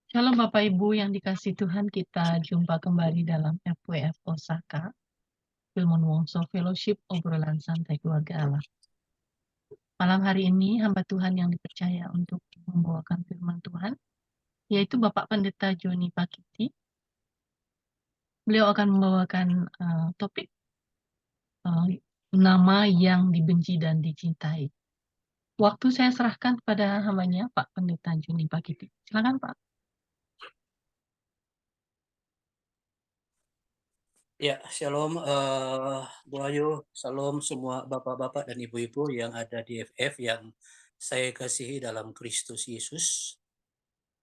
Shalom Bapak Ibu yang dikasih Tuhan, kita jumpa kembali dalam FWF Osaka, Filmon Wongso Fellowship, obrolan santai keluarga Allah. Malam hari ini hamba Tuhan yang dipercaya untuk membawakan firman Tuhan, yaitu Bapak Pendeta Joni Pakiti. Beliau akan membawakan topik nama yang dibenci dan dicintai. Waktu saya serahkan kepada hambanya, Pak Pendeta Joni Pakiti. Silakan Pak. Ya, shalom Bu Ayu, shalom semua bapak-bapak dan ibu-ibu yang ada di FF yang saya kasihi dalam Kristus Yesus.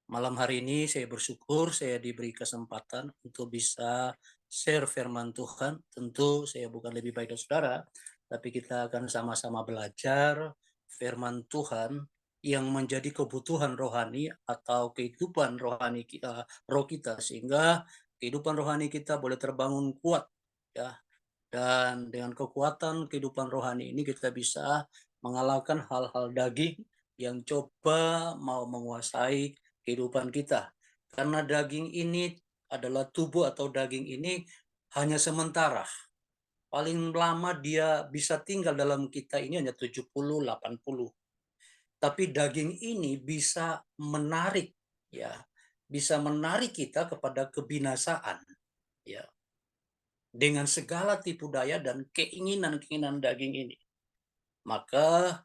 Malam hari ini saya bersyukur saya diberi kesempatan untuk bisa share firman Tuhan. Tentu saya bukan lebih baik dari saudara, tapi kita akan sama-sama belajar firman Tuhan yang menjadi kebutuhan rohani atau kehidupan rohani kita, roh kita, sehingga kehidupan rohani kita boleh terbangun kuat, ya. Dan dengan kekuatan kehidupan rohani ini kita bisa mengalahkan hal-hal daging yang coba mau menguasai kehidupan kita. Karena daging ini adalah tubuh atau daging ini hanya sementara. Paling lama dia bisa tinggal dalam kita ini hanya 70-80. Tapi daging ini bisa menarik, ya, bisa menarik kita kepada kebinasaan, ya, dengan segala tipu daya dan keinginan-keinginan daging ini. Maka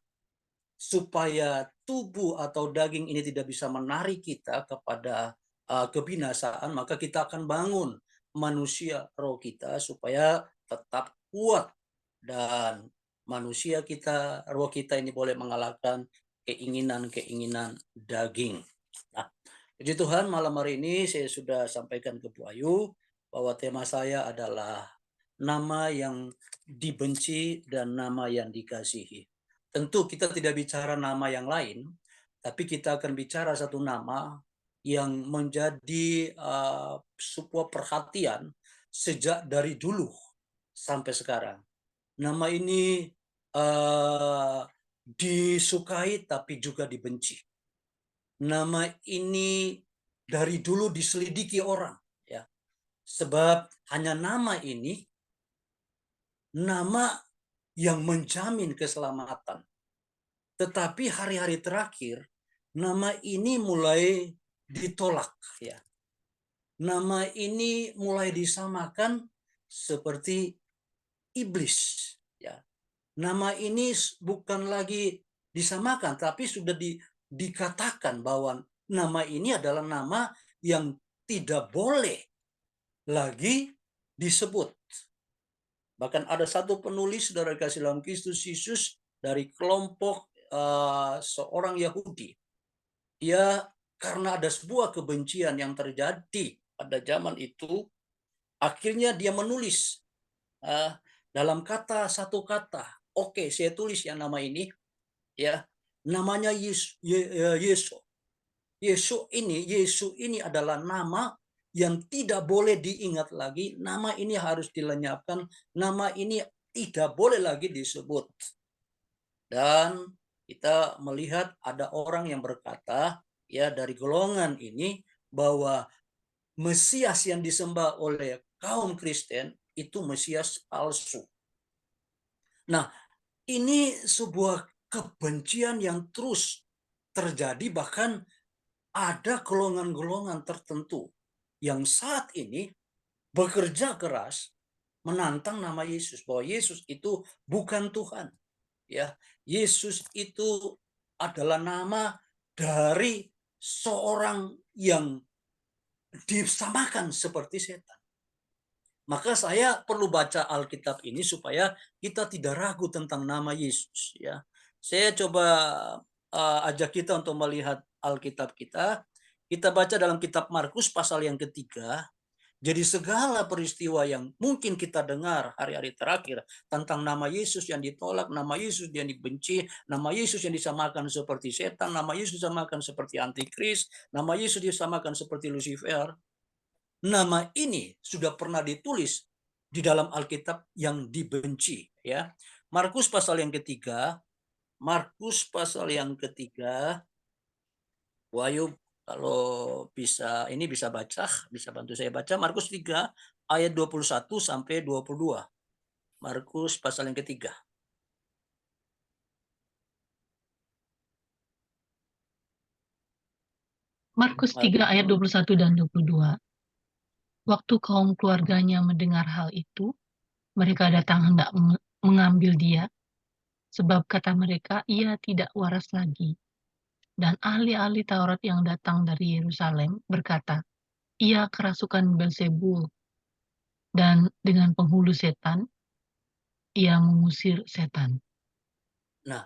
supaya tubuh atau daging ini tidak bisa menarik kita kepada kebinasaan, maka kita akan bangun manusia roh kita supaya tetap kuat, dan manusia kita, roh kita ini boleh mengalahkan keinginan-keinginan daging. Nah, puji Tuhan, malam hari ini saya sudah sampaikan ke Bu Ayu bahwa tema saya adalah nama yang dibenci dan nama yang dikasihi. Tentu kita tidak bicara nama yang lain, tapi kita akan bicara satu nama yang menjadi sebuah perhatian sejak dari dulu sampai sekarang. Nama ini disukai tapi juga dibenci. Nama ini dari dulu diselidiki orang, ya. Sebab hanya nama ini, nama yang menjamin keselamatan. Tetapi hari-hari terakhir, nama ini mulai ditolak, ya. Nama ini mulai disamakan seperti iblis, ya. Nama ini bukan lagi disamakan, tapi sudah dikatakan bahwa nama ini adalah nama yang tidak boleh lagi disebut. Bahkan ada satu penulis, saudara kasih dalam Kristus Yesus, dari kelompok seorang Yahudi. Dia karena ada sebuah kebencian yang terjadi pada zaman itu, akhirnya dia menulis dalam satu kata. Oke, saya tulis yang nama ini, ya, namanya Yesus. Yesus ini adalah nama yang tidak boleh diingat lagi. Nama ini harus dilenyapkan. Nama ini tidak boleh lagi disebut. Dan kita melihat ada orang yang berkata, ya, dari golongan ini, bahwa Mesias yang disembah oleh kaum Kristen itu Mesias palsu. Nah, ini sebuah kebencian yang terus terjadi, bahkan ada golongan-golongan tertentu yang saat ini bekerja keras menantang nama Yesus, bahwa Yesus itu bukan Tuhan, ya. Yesus itu adalah nama dari seorang yang disamakan seperti setan. Maka saya perlu baca Alkitab ini supaya kita tidak ragu tentang nama Yesus, ya. Saya coba ajak kita untuk melihat Alkitab kita. Kita baca dalam kitab Markus pasal yang ketiga. Jadi segala peristiwa yang mungkin kita dengar hari-hari terakhir tentang nama Yesus yang ditolak, nama Yesus yang dibenci, nama Yesus yang disamakan seperti setan, nama Yesus disamakan seperti antikris, nama Yesus disamakan seperti Lucifer. Nama ini sudah pernah ditulis di dalam Alkitab yang dibenci, ya. Markus pasal yang ketiga, Markus pasal yang ketiga, Wahyu Kalau bisa ini bisa baca, bisa bantu saya baca Markus 3 ayat 21 sampai 22. Markus pasal yang ketiga. Markus 3 ayat 21 dan 22. Waktu kaum keluarganya mendengar hal itu, mereka datang hendak mengambil dia, sebab kata mereka, ia tidak waras lagi. Dan ahli-ahli Taurat yang datang dari Yerusalem berkata, ia kerasukan Belzebul, dan dengan penghulu setan, ia mengusir setan. Nah,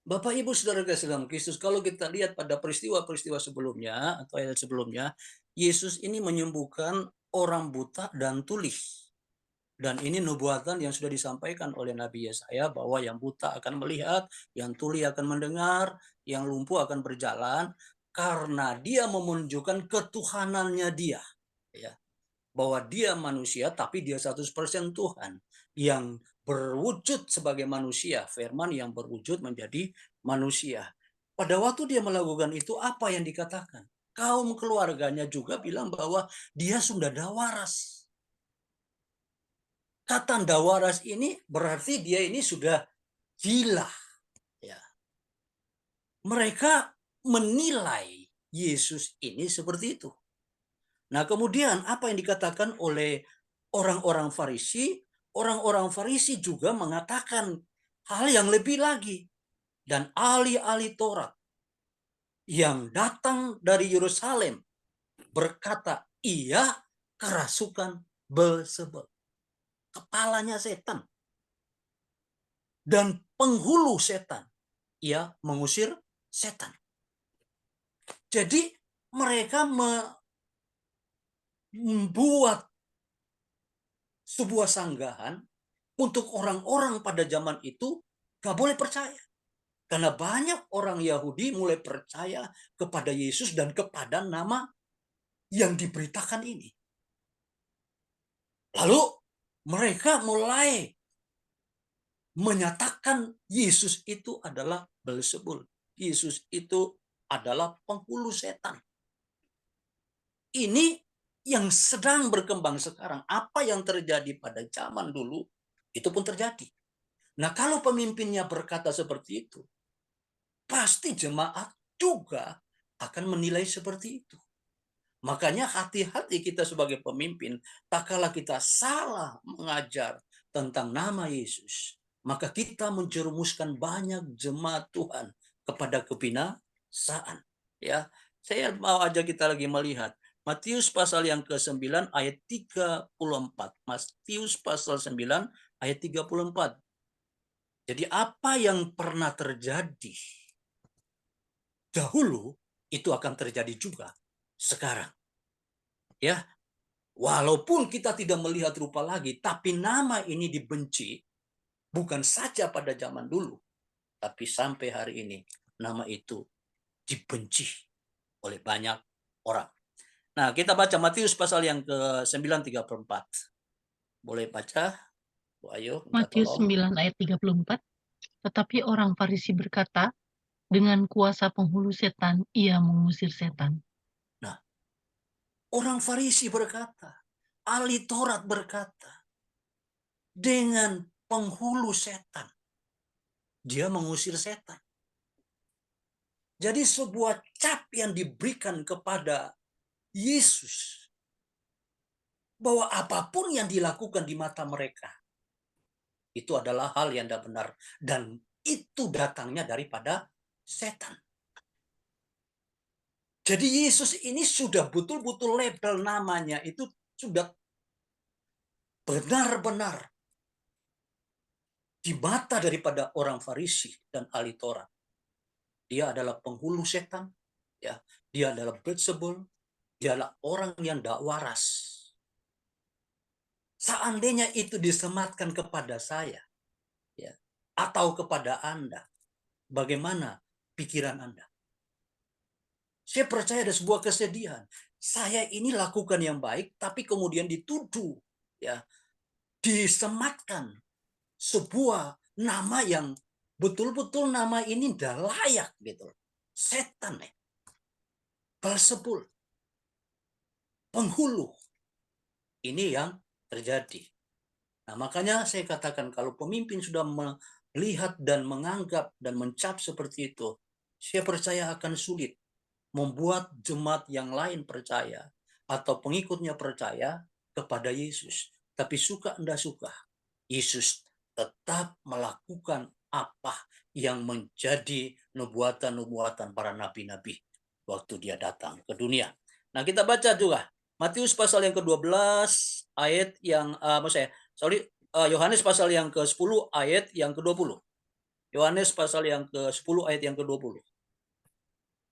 Bapak Ibu Saudara kasih dalam Kristus, kalau kita lihat pada peristiwa-peristiwa sebelumnya atau ayat sebelumnya, Yesus ini menyembuhkan orang buta dan tuli. Dan ini nubuatan yang sudah disampaikan oleh Nabi Yesaya bahwa yang buta akan melihat, yang tuli akan mendengar, yang lumpuh akan berjalan karena dia menunjukkan ketuhanannya dia. Ya, bahwa dia manusia tapi dia 100% Tuhan yang berwujud sebagai manusia, firman yang berwujud menjadi manusia. Pada waktu dia melakukan itu, apa yang dikatakan? Kaum keluarganya juga bilang bahwa dia sudah ada waras. Kata dawaras ini berarti dia ini sudah gila. Ya. Mereka menilai Yesus ini seperti itu. Nah, kemudian apa yang dikatakan oleh orang-orang Farisi? Orang-orang Farisi juga mengatakan hal yang lebih lagi. Dan ahli-ahli Taurat yang datang dari Yerusalem berkata, ia kerasukan Beelzebul. Kepalanya setan. Dan penghulu setan. Ia mengusir setan. Jadi mereka membuat sebuah sanggahan untuk orang-orang pada zaman itu gak boleh percaya. Karena banyak orang Yahudi mulai percaya kepada Yesus dan kepada nama yang diberitakan ini. Lalu mereka mulai menyatakan Yesus itu adalah Beelzebul. Yesus itu adalah penghulu setan. Ini yang sedang berkembang sekarang. Apa yang terjadi pada zaman dulu, itu pun terjadi. Nah, kalau pemimpinnya berkata seperti itu, pasti jemaat juga akan menilai seperti itu. Makanya hati-hati kita sebagai pemimpin, tak kala kita salah mengajar tentang nama Yesus, maka kita menjerumuskan banyak jemaat Tuhan kepada kebinasaan. Ya, saya mau ajak kita lagi melihat Matius pasal yang ke-9 ayat 34. Matius pasal 9 ayat 34. Jadi apa yang pernah terjadi dahulu itu akan terjadi juga sekarang. Ya, walaupun kita tidak melihat rupa lagi, tapi nama ini dibenci bukan saja pada zaman dulu, tapi sampai hari ini nama itu dibenci oleh banyak orang. Nah, kita baca Matius pasal yang ke-9:34. Boleh baca? Bu Ayu, minta Matius tolong. 9 ayat 34. Tetapi orang Farisi berkata, dengan kuasa penghulu setan, ia mengusir setan. Nah, orang Farisi berkata, ahli Taurat berkata, dengan penghulu setan, dia mengusir setan. Jadi sebuah cap yang diberikan kepada Yesus, bahwa apapun yang dilakukan di mata mereka, itu adalah hal yang tidak benar. Dan itu datangnya daripada setan. Jadi Yesus ini sudah betul-betul label namanya, itu sudah benar-benar di mata daripada orang Farisi dan ahli Taurat. Dia adalah penghulu setan, ya. Dia adalah Beelzebul, dia adalah orang yang tidak waras. Seandainya itu disematkan kepada saya, ya, atau kepada Anda, bagaimana pikiran Anda? Saya percaya ada sebuah kesedihan. Saya ini lakukan yang baik, tapi kemudian dituduh, ya, disematkan sebuah nama yang betul-betul nama ini tidak layak, gitu. Setan, ya. Belzebul, penghulu. Ini yang terjadi. Nah, makanya saya katakan kalau pemimpin sudah melihat dan menganggap dan mencap seperti itu, saya percaya akan sulit membuat jemaat yang lain percaya atau pengikutnya percaya kepada Yesus. Tapi suka tidak suka, Yesus tetap melakukan apa yang menjadi nubuatan-nubuatan para nabi-nabi waktu dia datang ke dunia. Nah, kita baca juga Matius pasal yang ke-12 ayat yang Yohanes pasal yang ke-10 ayat yang ke-20. Yohanes pasal yang ke-10 ayat yang ke-20.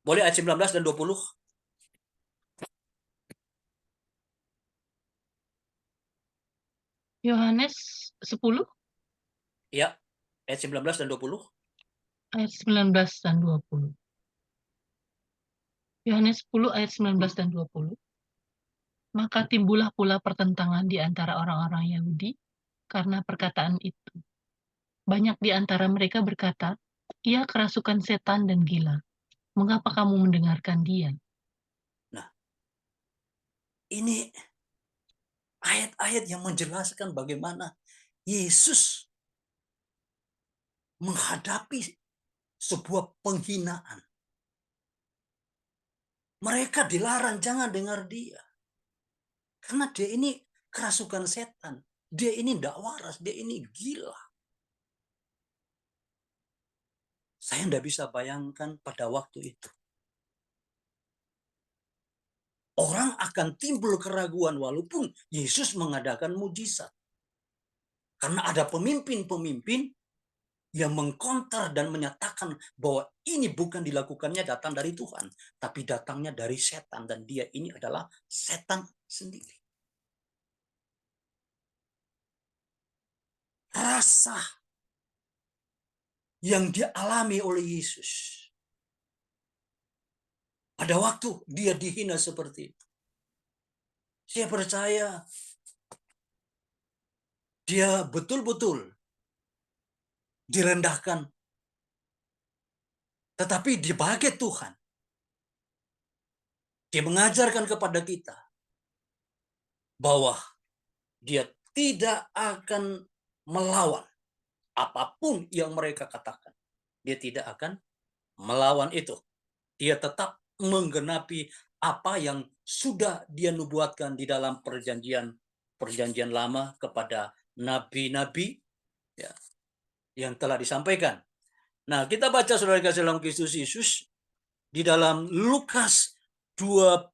Boleh ayat 19 dan 20? Yohanes 10 Ya, ayat 19 dan 20. ayat 19 dan 20. Yohanes 10 ayat 19 dan 20. Maka timbullah pula pertentangan di antara orang-orang Yahudi karena perkataan itu. Banyak di antara mereka berkata, ia kerasukan setan dan gila. Mengapa kamu mendengarkan dia? Nah, ini ayat-ayat yang menjelaskan bagaimana Yesus menghadapi sebuah penghinaan. Mereka dilarang jangan dengar dia. Karena dia ini kerasukan setan. Dia ini tidak waras, dia ini gila. Saya tidak bisa bayangkan pada waktu itu. Orang akan timbul keraguan walaupun Yesus mengadakan mujizat. Karena ada pemimpin-pemimpin yang mengkonter dan menyatakan bahwa ini bukan dilakukannya datang dari Tuhan, tapi datangnya dari setan, dan dia ini adalah setan sendiri. Rasa yang dialami oleh Yesus pada waktu dia dihina seperti itu, saya percaya dia betul-betul direndahkan, tetapi dipakai Tuhan. Dia mengajarkan kepada kita bahwa dia tidak akan melawan apapun yang mereka katakan. Dia tidak akan melawan itu. Dia tetap menggenapi apa yang sudah dia nubuatkan di dalam perjanjian lama kepada nabi-nabi, ya, yang telah disampaikan. Nah, kita baca saudara kasih dalam Kristus Yesus di dalam Lukas 21,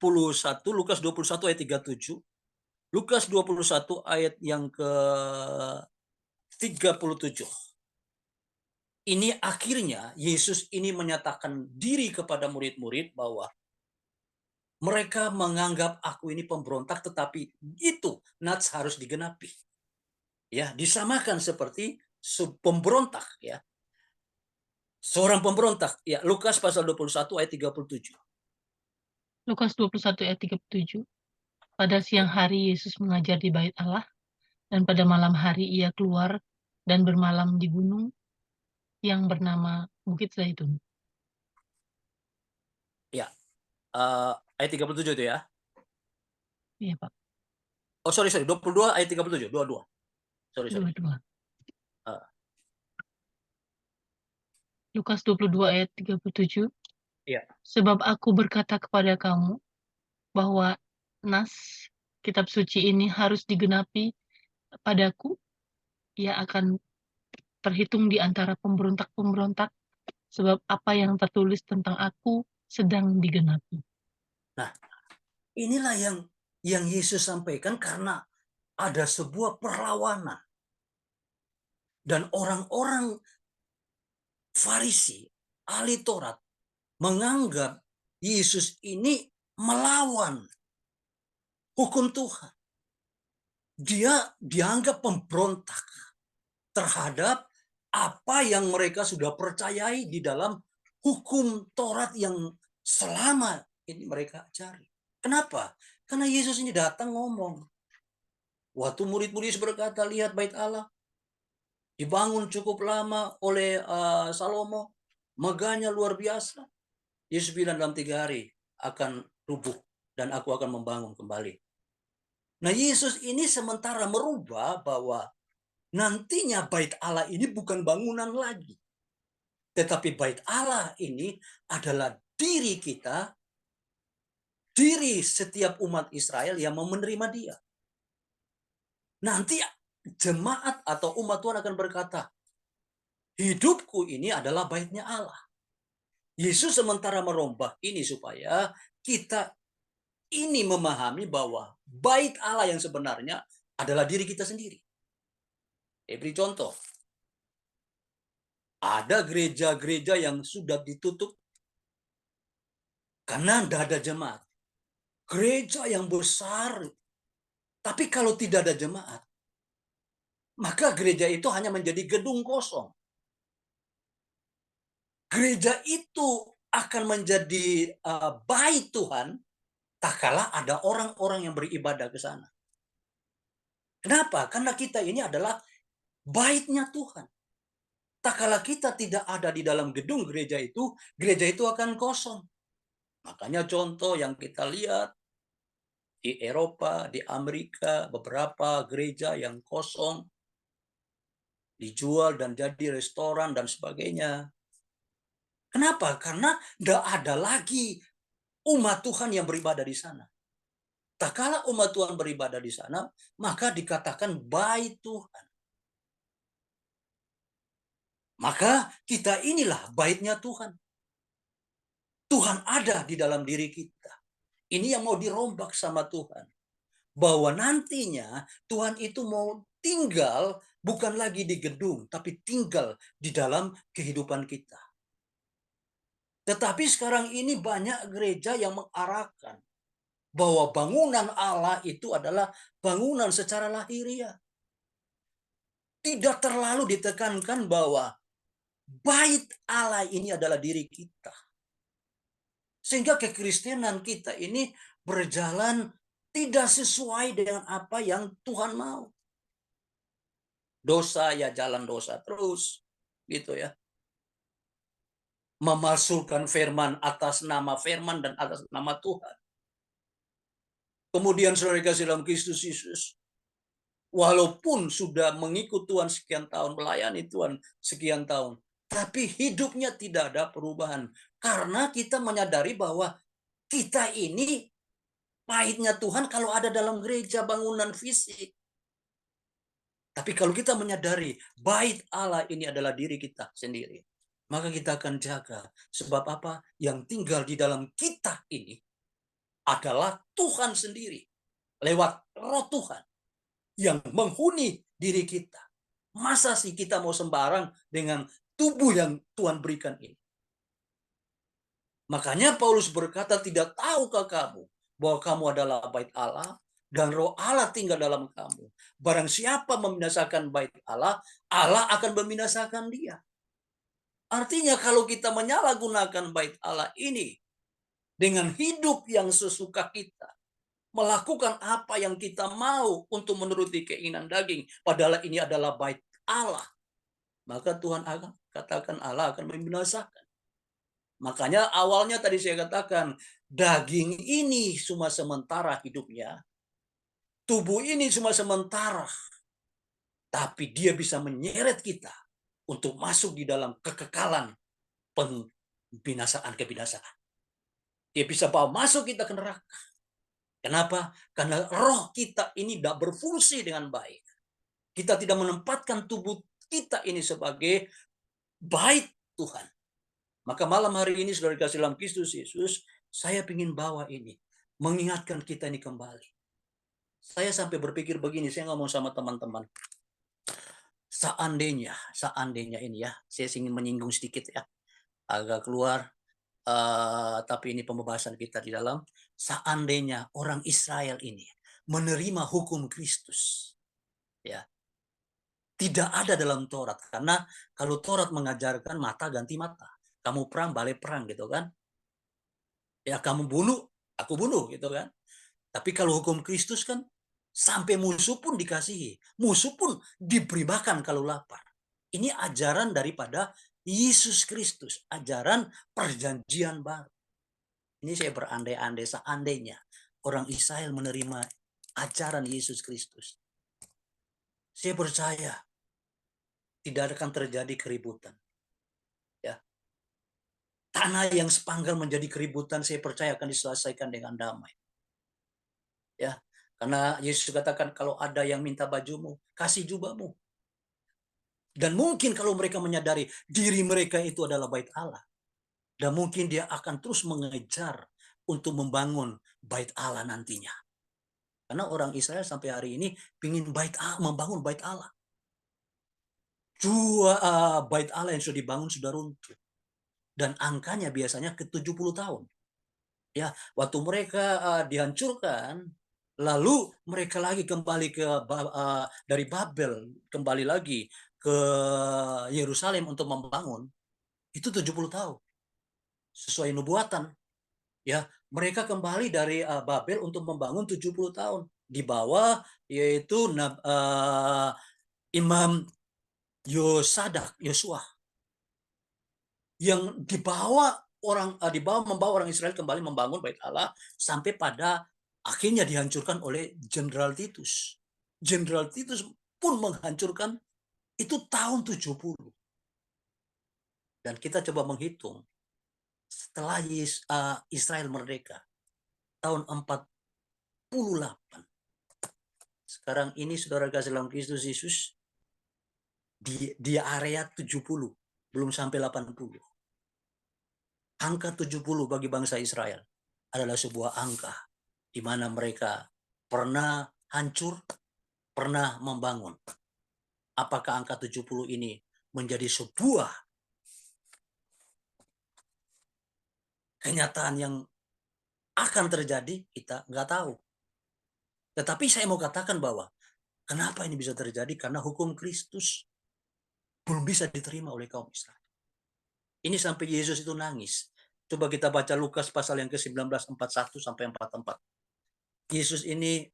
Lukas 21 ayat 37. Lukas 21 ayat yang ke-37. Ini akhirnya Yesus ini menyatakan diri kepada murid-murid bahwa mereka menganggap aku ini pemberontak, tetapi itu nats harus digenapi. Ya, disamakan seperti pemberontak, ya. Seorang pemberontak, ya. Lukas pasal 21 ayat 37. Lukas 21 ayat 37. Pada siang hari Yesus mengajar di bait Allah, dan pada malam hari ia keluar dan bermalam di gunung yang bernama Bukit Zaitun. Ya, ayat 37 itu ya. Iya, Pak. Oh, sorry, 22 ayat 37, 22. Sorry. Dua-dua. Uh, Lukas 22 ayat 37. ya. Sebab aku berkata kepada kamu bahwa nas kitab suci ini harus digenapi padaku, ia akan terhitung di antara pemberontak-pemberontak, sebab apa yang tertulis tentang aku sedang digenapi. Nah, inilah yang Yesus sampaikan karena ada sebuah perlawanan. Dan orang-orang Farisi, ahli Taurat, menganggap Yesus ini melawan hukum Tuhan. Dia dianggap pemberontak terhadap apa yang mereka sudah percayai di dalam hukum Taurat yang selama ini mereka cari. Kenapa? Karena Yesus ini datang ngomong. Waktu murid-murid berkata, lihat bait Allah dibangun cukup lama oleh Salomo, megahnya luar biasa. Yesus bilang dalam 3 hari akan rubuh dan aku akan membangun kembali. Nah, Yesus ini sementara merubah bahwa nantinya bait Allah ini bukan bangunan lagi. Tetapi bait Allah ini adalah diri kita, diri setiap umat Israel yang mau menerima dia. Nanti jemaat atau umat Tuhan akan berkata, hidupku ini adalah baitnya Allah. Yesus sementara merombak ini supaya kita ini memahami bahwa bait Allah yang sebenarnya adalah diri kita sendiri. Saya beri contoh. Ada gereja-gereja yang sudah ditutup karena tidak ada jemaat. Gereja yang besar, tapi kalau tidak ada jemaat, maka gereja itu hanya menjadi gedung kosong. Gereja itu akan menjadi bait Tuhan, tak kala ada orang-orang yang beribadah ke sana. Kenapa? Karena kita ini adalah baitnya Tuhan. Tak kala kita tidak ada di dalam gedung gereja itu akan kosong. Makanya contoh yang kita lihat di Eropa, di Amerika, beberapa gereja yang kosong, dijual dan jadi restoran dan sebagainya. Kenapa? Karena tidak ada lagi umat Tuhan yang beribadah di sana. Tak kala umat Tuhan beribadah di sana, maka dikatakan bait Tuhan. Maka kita inilah baitnya Tuhan. Tuhan ada di dalam diri kita. Ini yang mau dirombak sama Tuhan. Bahwa nantinya Tuhan itu mau tinggal bukan lagi di gedung, tapi tinggal di dalam kehidupan kita. Tetapi sekarang ini banyak gereja yang mengarahkan bahwa bangunan Allah itu adalah bangunan secara lahiriah. Tidak terlalu ditekankan bahwa bait Allah ini adalah diri kita. Sehingga kekristenan kita ini berjalan tidak sesuai dengan apa yang Tuhan mau. Dosa ya jalan dosa terus, gitu ya. Memasukkan firman atas nama firman dan atas nama Tuhan. Kemudian saudara kasih dalam Kristus Yesus, walaupun sudah mengikut Tuhan sekian tahun, melayani Tuhan sekian tahun, tapi hidupnya tidak ada perubahan. Karena kita menyadari bahwa kita ini baitnya Tuhan kalau ada dalam gereja bangunan fisik. Tapi kalau kita menyadari bait Allah ini adalah diri kita sendiri, maka kita akan jaga. Sebab apa? Yang tinggal di dalam kita ini adalah Tuhan sendiri. Lewat roh Tuhan yang menghuni diri kita. Masa sih kita mau sembarang dengan tubuh yang Tuhan berikan ini? Makanya Paulus berkata, tidak tahukah kamu bahwa kamu adalah bait Allah dan roh Allah tinggal dalam kamu. Barang siapa membinasakan bait Allah, Allah akan membinasakan dia. Artinya kalau kita menyalahgunakan bait Allah ini dengan hidup yang sesuka kita, melakukan apa yang kita mau untuk menuruti keinginan daging, padahal ini adalah bait Allah, maka Tuhan akan katakan Allah akan membinasakan. Makanya awalnya tadi saya katakan, daging ini cuma sementara hidupnya, tubuh ini cuma sementara, tapi dia bisa menyeret kita untuk masuk di dalam kekekalan kebinasaan. Dia bisa bawa masuk kita ke neraka. Kenapa? Karena roh kita ini tidak berfungsi dengan baik. Kita tidak menempatkan tubuh kita ini sebagai bait Tuhan. Maka malam hari ini, saudara kasih dalam Kristus Yesus, saya ingin bawa ini, mengingatkan kita ini kembali. Saya sampai berpikir begini, saya ngomong sama teman-teman. Seandainya ini ya, saya ingin menyinggung sedikit ya, agak keluar, tapi ini pembahasan kita di dalam. Seandainya orang Israel ini menerima hukum Kristus, ya, tidak ada dalam Taurat. Karena kalau Taurat mengajarkan mata ganti mata, kamu perang balik perang gitu kan. Ya kamu bunuh, aku bunuh gitu kan. Tapi kalau hukum Kristus kan sampai musuh pun dikasihi. Musuh pun diberi makan kalau lapar. Ini ajaran daripada Yesus Kristus, ajaran perjanjian baru. Ini saya berandai-andai seandainya orang Israel menerima ajaran Yesus Kristus. Saya percaya tidak akan terjadi keributan. Ya. Tanah yang sepanggal menjadi keributan, saya percaya akan diselesaikan dengan damai. Ya. Karena Yesus katakan kalau ada yang minta bajumu, kasih jubahmu. Dan mungkin kalau mereka menyadari diri mereka itu adalah bait Allah, dan mungkin dia akan terus mengejar untuk membangun bait Allah nantinya. Karena orang Israel sampai hari ini ingin membangun bait Allah. Bait Allah yang sudah dibangun sudah runtuh. Dan angkanya biasanya ke 70 tahun. Ya, waktu mereka dihancurkan, lalu mereka lagi kembali dari Babel, kembali lagi ke Yerusalem untuk membangun, itu 70 tahun. Sesuai nubuatan. Ya, mereka kembali dari Babel untuk membangun 70 tahun. Di bawah yaitu Imam Yosua yang membawa orang Israel kembali membangun bait Allah sampai pada akhirnya dihancurkan oleh Jenderal Titus. Jenderal Titus pun menghancurkan itu tahun 70. Dan kita coba menghitung setelah Israel merdeka tahun 48. Sekarang ini saudara kasih dalam Kristus Yesus di area 70, belum sampai 80. Angka 70 bagi bangsa Israel adalah sebuah angka di mana mereka pernah hancur, pernah membangun. Apakah angka 70 ini menjadi sebuah kenyataan yang akan terjadi? Kita nggak tahu. Tetapi saya mau katakan bahwa kenapa ini bisa terjadi? Karena hukum Kristus belum bisa diterima oleh kaum Israel. Ini sampai Yesus itu nangis. Coba kita baca Lukas pasal yang ke-19, 41 sampai 44. Yesus ini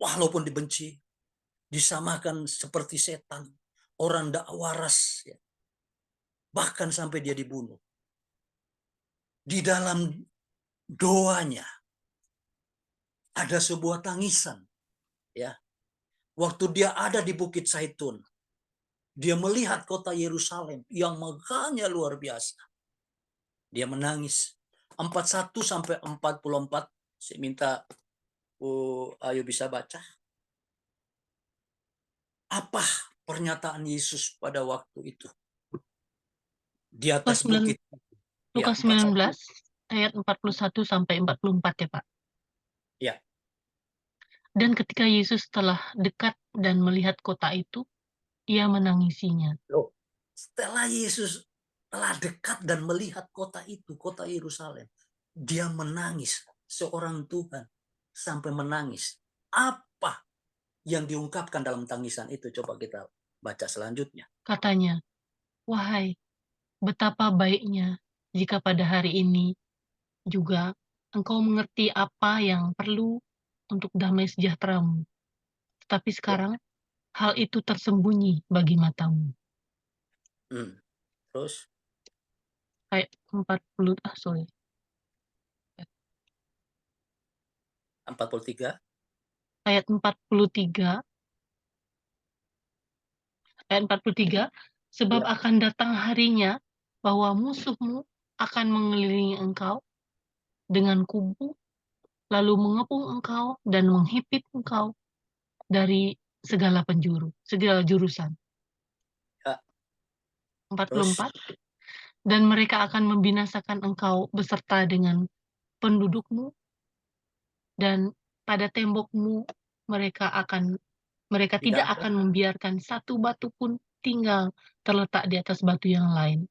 walaupun dibenci, disamakan seperti setan, orang tidak waras, ya. Bahkan sampai dia dibunuh. Di dalam doanya ada sebuah tangisan, ya. Waktu dia ada di Bukit Zaitun, dia melihat kota Yerusalem yang megahnya luar biasa. Dia menangis. 41 sampai 44, saya minta ayo bisa baca. Apa pernyataan Yesus pada waktu itu? Di atas bukit. Ya, Lukas 19 ayat 41 sampai 44 ya Pak. Ya. Dan ketika Yesus telah dekat dan melihat kota itu, ia menangisinya. Loh, setelah Yesus telah dekat dan melihat kota itu, kota Yerusalem, dia menangis. Seorang Tuhan sampai menangis. Apa yang diungkapkan dalam tangisan itu? Coba kita baca selanjutnya. Katanya, "Wahai, betapa baiknya jika pada hari ini juga engkau mengerti apa yang perlu untuk damai sejahteramu. Tetapi Ya. sekarang hal itu tersembunyi bagi matamu." Terus Ayat 40, sorry. 43. Ayat 43, sebab Ya. akan datang harinya bahwa musuhmu akan mengelilingi engkau dengan kubu, lalu mengepung engkau dan menghimpit engkau dari segala jurusan. Ya. Terus 44, dan mereka akan membinasakan engkau beserta dengan pendudukmu, dan pada tembokmu mereka tidak tidak ada. akan membiarkan satu batu pun tinggal terletak di atas batu yang lain,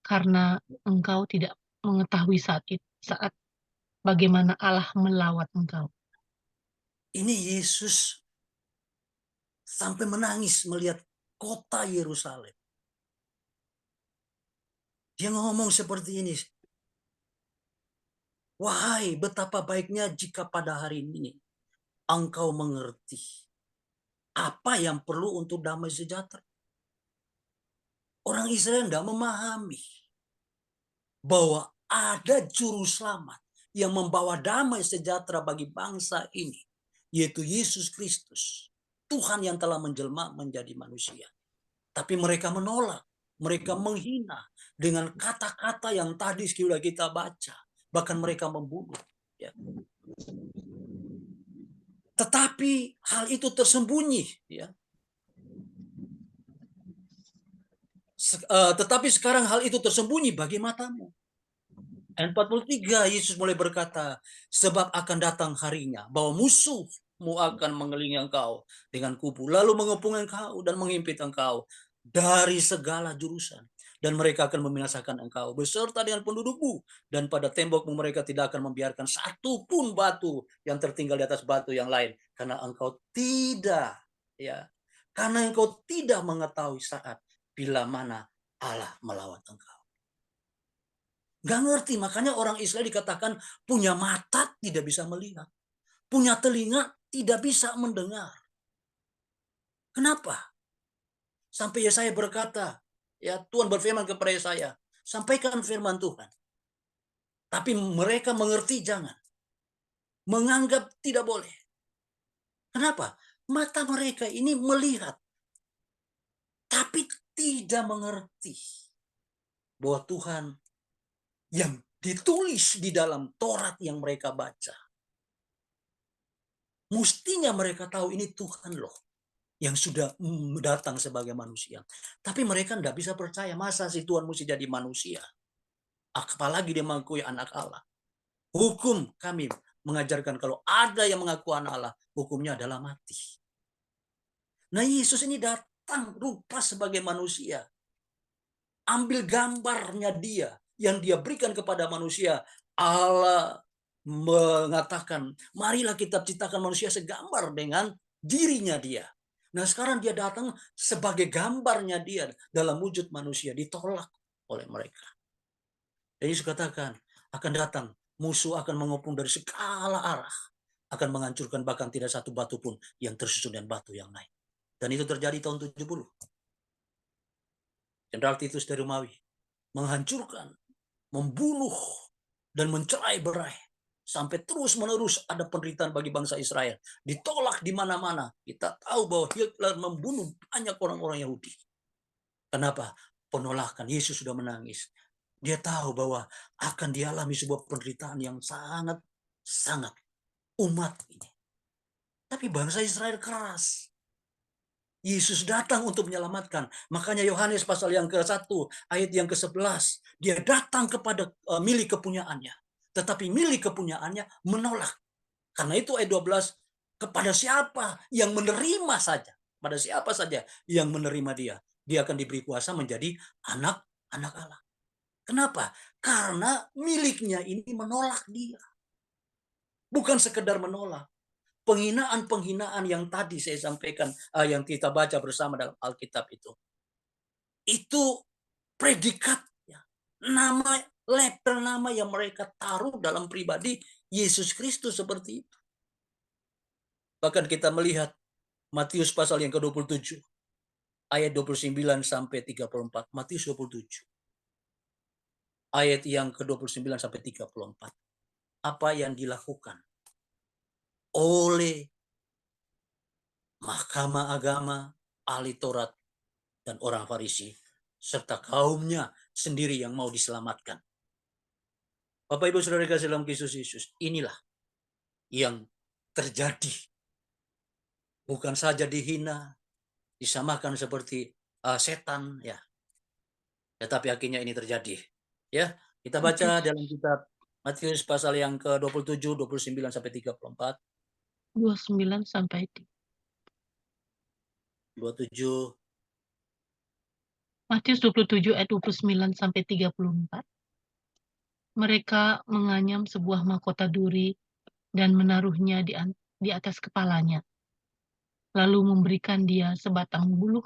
karena engkau tidak mengetahui saat bagaimana Allah melawat engkau. Ini Yesus sampai menangis melihat kota Yerusalem. Dia ngomong seperti ini. Wahai, betapa baiknya jika pada hari ini engkau mengerti apa yang perlu untuk damai sejahtera. Orang Israel tidak memahami bahwa ada juru selamat yang membawa damai sejahtera bagi bangsa ini, yaitu Yesus Kristus, Tuhan yang telah menjelma menjadi manusia. Tapi mereka menolak, mereka menghina dengan kata-kata yang tadi sudah kita baca, bahkan mereka membunuh. Ya. Tetapi hal itu tersembunyi, ya. Tetapi sekarang hal itu tersembunyi bagi matamu. Ayat 43, Yesus mulai berkata, sebab akan datang harinya bahwa musuhmu akan mengelilingi engkau dengan kubu, lalu mengepung engkau dan menghimpit engkau dari segala jurusan. Dan mereka akan membinasakan engkau beserta dengan pendudukmu, dan pada tembokmu mereka tidak akan membiarkan satu pun batu yang tertinggal di atas batu yang lain, karena engkau tidak, ya, karena engkau tidak mengetahui saat bila mana Allah melawan engkau. Gak ngerti, makanya orang Israel dikatakan punya mata tidak bisa melihat, punya telinga tidak bisa mendengar. Kenapa? Sampai Yesaya berkata, ya Tuhan berfirman kepada saya, sampaikan firman Tuhan. Tapi mereka mengerti jangan. Menganggap tidak boleh. Kenapa? Mata mereka ini melihat, tapi tidak mengerti bahwa Tuhan yang ditulis di dalam Taurat yang mereka baca, mestinya mereka tahu ini Tuhan loh yang sudah datang sebagai manusia. Tapi mereka tidak bisa percaya, masa si Tuhan mesti jadi manusia? Apalagi dia mengakui anak Allah. Hukum kami mengajarkan kalau ada yang mengaku anak Allah, hukumnya adalah mati. Nah, Yesus ini datang rupa sebagai manusia. Ambil gambarnya dia yang dia berikan kepada manusia. Allah mengatakan, marilah kita ciptakan manusia segambar dengan dirinya dia. Nah, sekarang dia datang sebagai gambarnya dia dalam wujud manusia, ditolak oleh mereka. Dan Yesus katakan, akan datang musuh akan mengepung dari segala arah, akan menghancurkan bahkan tidak satu batu pun yang tersusun dan batu yang lain. Dan itu terjadi tahun 70. Jenderal Titus dari Romawi menghancurkan, membunuh, dan mencerai-berai. Sampai terus-menerus ada penderitaan bagi bangsa Israel. Ditolak di mana-mana. Kita tahu bahwa Hitler membunuh banyak orang-orang Yahudi. Kenapa? Penolakan. Yesus sudah menangis. Dia tahu bahwa akan dialami sebuah penderitaan yang sangat umat ini. Tapi bangsa Israel keras. Yesus datang untuk menyelamatkan. Makanya Yohanes pasal yang ke-1, ayat yang ke-11. Dia datang kepada milik kepunyaannya. Tetapi milik kepunyaannya menolak. Karena itu ayat 12, kepada siapa yang menerima saja. Pada siapa saja yang menerima dia. Dia akan diberi kuasa menjadi anak-anak Allah. Kenapa? Karena miliknya ini menolak dia. Bukan sekedar menolak. Penghinaan-penghinaan yang tadi saya sampaikan, yang kita baca bersama dalam Alkitab itu predikatnya, nama label nama yang mereka taruh dalam pribadi Yesus Kristus seperti itu. Bahkan kita melihat Matius pasal yang ke-27 ayat 29 sampai 34. Matius 27 ayat yang ke-29 sampai 34. Apa yang dilakukan oleh mahkamah agama, ahli Taurat, dan orang Farisi, serta kaumnya sendiri yang mau diselamatkan. Bapak Ibu Saudara kasih dalam Kristus Yesus, inilah yang terjadi. Bukan saja dihina, disamakan seperti setan, ya. Tetapi akhirnya ini terjadi. Ya, kita baca dalam kitab Matius pasal yang ke-27, 29 sampai 34. 29 sampai 27. Matius 27 ayat 29 sampai 34. Mereka menganyam sebuah mahkota duri dan menaruhnya di atas kepalanya, lalu memberikan dia sebatang buluh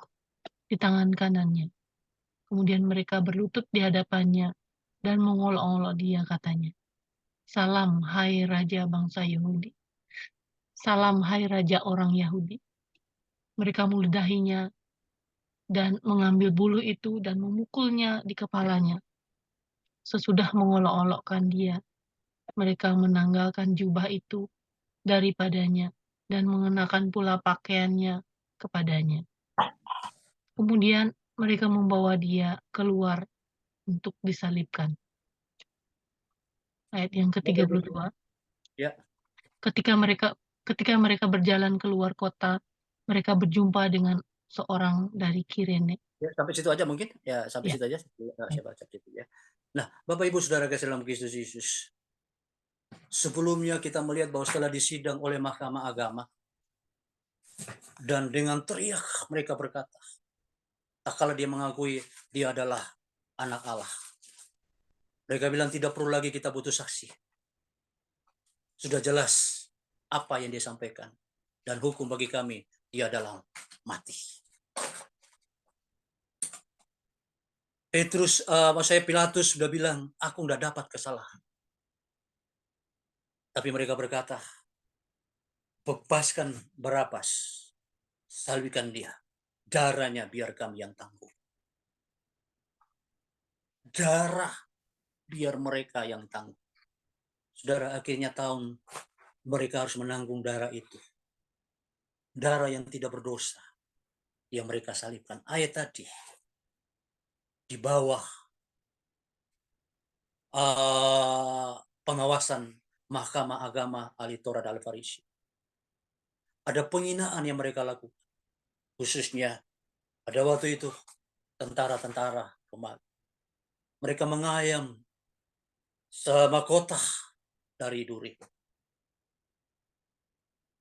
di tangan kanannya. Kemudian mereka berlutut di hadapannya dan mengolok-olok dia, katanya, "Salam, hai Raja bangsa Yahudi. Salam, hai Raja orang Yahudi." Mereka meludahinya dan mengambil buluh itu dan memukulnya di kepalanya. Sesudah mengolok-olokkan dia, mereka menanggalkan jubah itu daripadanya dan mengenakan pula pakaiannya kepadanya. Kemudian mereka membawa dia keluar untuk disalibkan. Ayat yang ke-32. Ya. Ketika mereka berjalan keluar kota, mereka berjumpa dengan seorang dari Kirene. Ya, sampai situ aja mungkin. Ya, sampai Ya. situ aja. Saya baca situ ya. Nah, Bapak Ibu Saudara kasih dalam Kristus Yesus. Sebelumnya kita melihat bahwa setelah disidang oleh Mahkamah Agama, dan dengan teriak mereka berkata, tak kala dia mengakui dia adalah anak Allah. Mereka bilang tidak perlu lagi kita butuh saksi. Sudah jelas apa yang dia sampaikan. Dan hukum bagi kami, dia adalah mati. Pilatus sudah bilang, aku tidak dapat kesalahan. Tapi mereka berkata, bebaskan Barabas, salibkan dia. Darahnya biar kami yang tanggung. Darah biar mereka yang tanggung. Saudara, akhirnya tahun mereka harus menanggung darah itu. Darah yang tidak berdosa yang mereka salibkan. Ayat tadi di bawah pengawasan Mahkamah Agama ahli Torah dan Al-Farisi. Ada penghinaan yang mereka lakukan. Khususnya pada waktu itu tentara-tentara Romawi. Mereka mengayam semahkota dari duri.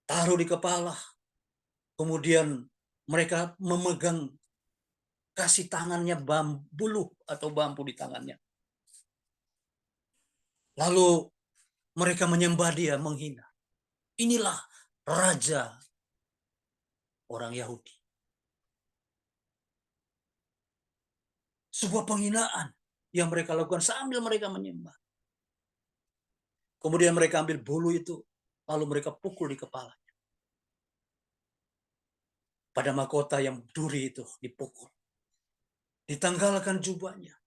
Taruh di kepala. Kemudian mereka memegang, kasih tangannya bulu atau bambu di tangannya. Lalu mereka menyembah dia, menghina. Inilah raja orang Yahudi. Sebuah penghinaan yang mereka lakukan sambil mereka menyembah. Kemudian mereka ambil bulu itu, lalu mereka pukul di kepala. Pada mahkota yang duri itu dipukul. Ditanggalkan jubahnya.